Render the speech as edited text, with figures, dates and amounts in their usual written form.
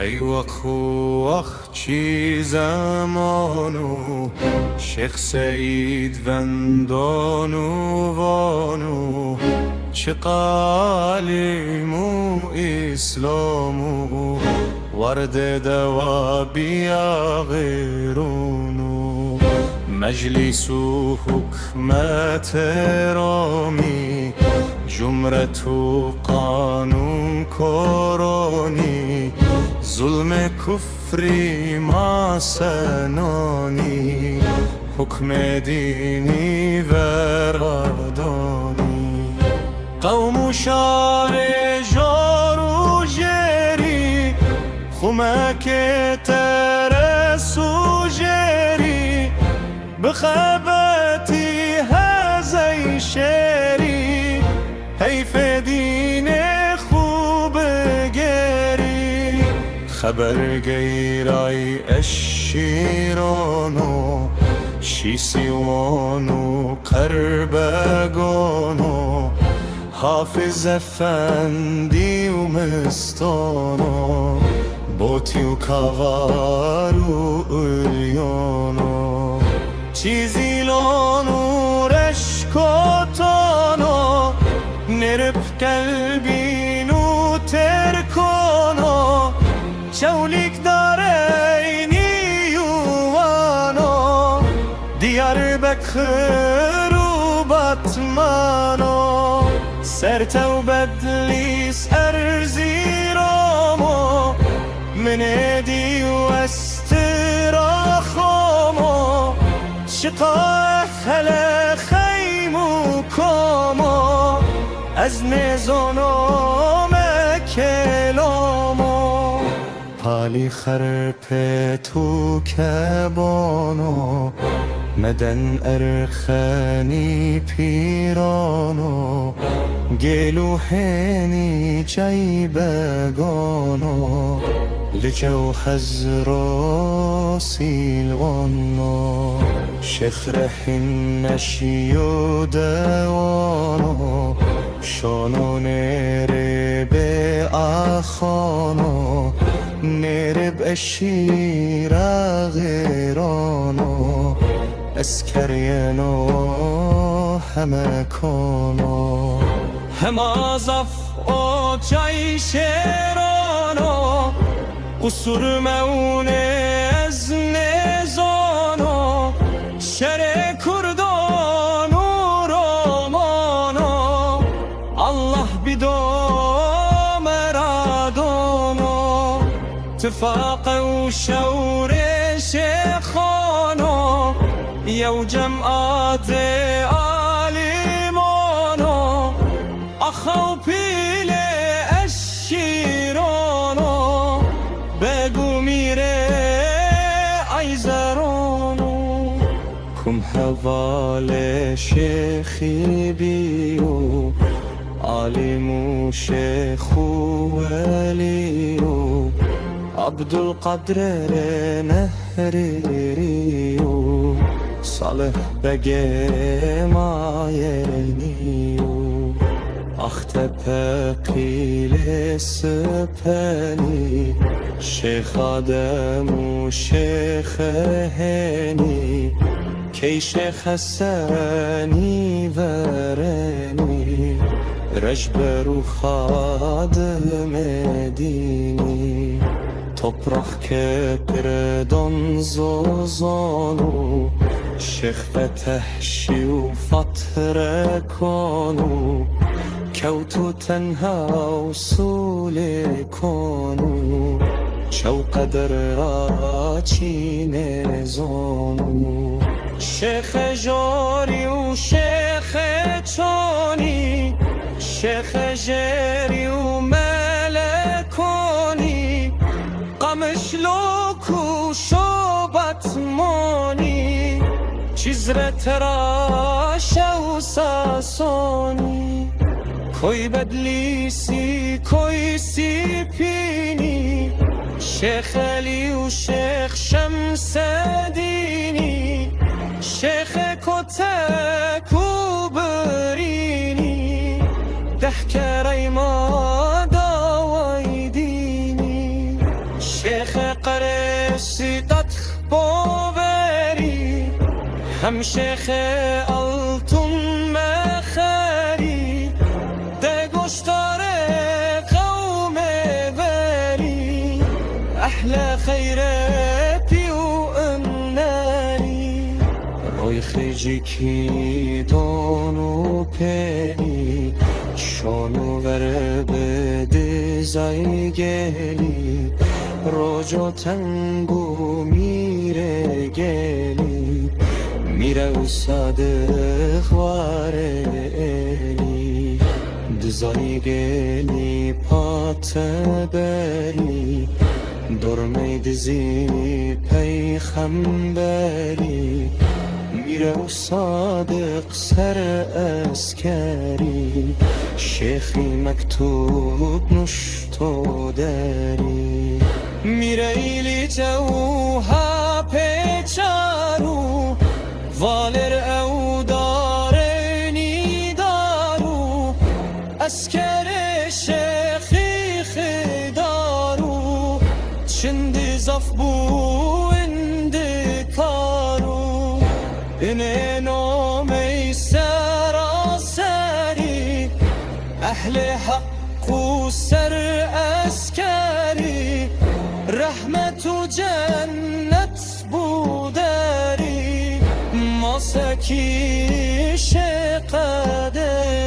ای وخ چی زمانو شیخ سعید وندانو وانو چه قالمو اسلامو ورد دوابیا غیرونو مجلس و حکمت رامی جمرت و قانون کرانی ظلم کفری ما سنانی حکم دینی ورادانی قوم شار جارو جری خمک ترسو جری بخبتی هزی شری حیف دین خوب گری خبر گیرای اشیرانو شیسیوانو قربگانو حافظ افندی و مستانو بوتی و کاوارو الیانو چیزی لانو رشکاتانو نرب قلبینو ترکانو شولیک دارینی یوانو دیار بکر و بطمانو سرت و بدلیس ارزیرامو مندی و استراخامو شقا هل خیمو کامو از نزانو مکلامو پالی خرپ تو کبانو مدن ارخانی پیرانو گلو هنی جای بگانو لجو حزرا سیلوانو شیخ رحیم نشیو دوانو شانو نره به آخانو نره به شیر غیرانو اسکرینو همه کانو همه زف او چای شیرانو قصور مونه از نزانو شر کردانو رومانو الله بدو مرادانو اتفاق و شور شیخانو یو جمعات عالمانو اخو پیل اشیرانو بگو میره ایزرانو کم حوال شیخی بیو عالم و شیخ و ولیو عبدالقدر نهریو صالح بگه مایرنیو اختپ قیل سپنی شیخ آدم و شیخ هنی کی شیخ حسنی ورنی رجبر و خادم دینی toprak kepirdan zozanu Şeyh Fetehşi u fatre konu Kevtu tenha usuli konu Şev kader raçine zonu Şeyh jari u şeyh çani Şeyh jari u melekoni قمشلوک و شوبتمانی چیزر تراش و ساسانی کوی بدلیسی کوی سیپینی شیخ علی و شیخ شمس دینی شیخ کتک و برینی ده کرای ما هم شيخ التون مخاري ده قشتار قوم بالي أحلى خيراتي وأمناني روي خجيكي دونو بيني شانو ور بده زایگلی روجا تنگو میره گلی میره و صادق واره الی دزایی گلی پات بری درمی دزی پیغمبری میره و صادق سر اسکری شیخی مکتوب نشتو داری میره ایلی جوها پیچارو والر او دارنی دارو اسکر شیخی خدارو چند زف بو اندکارو اینه نامی سراسری اهل حق و سر اسکری رحمت و جنت بوداری ما سکیش قدری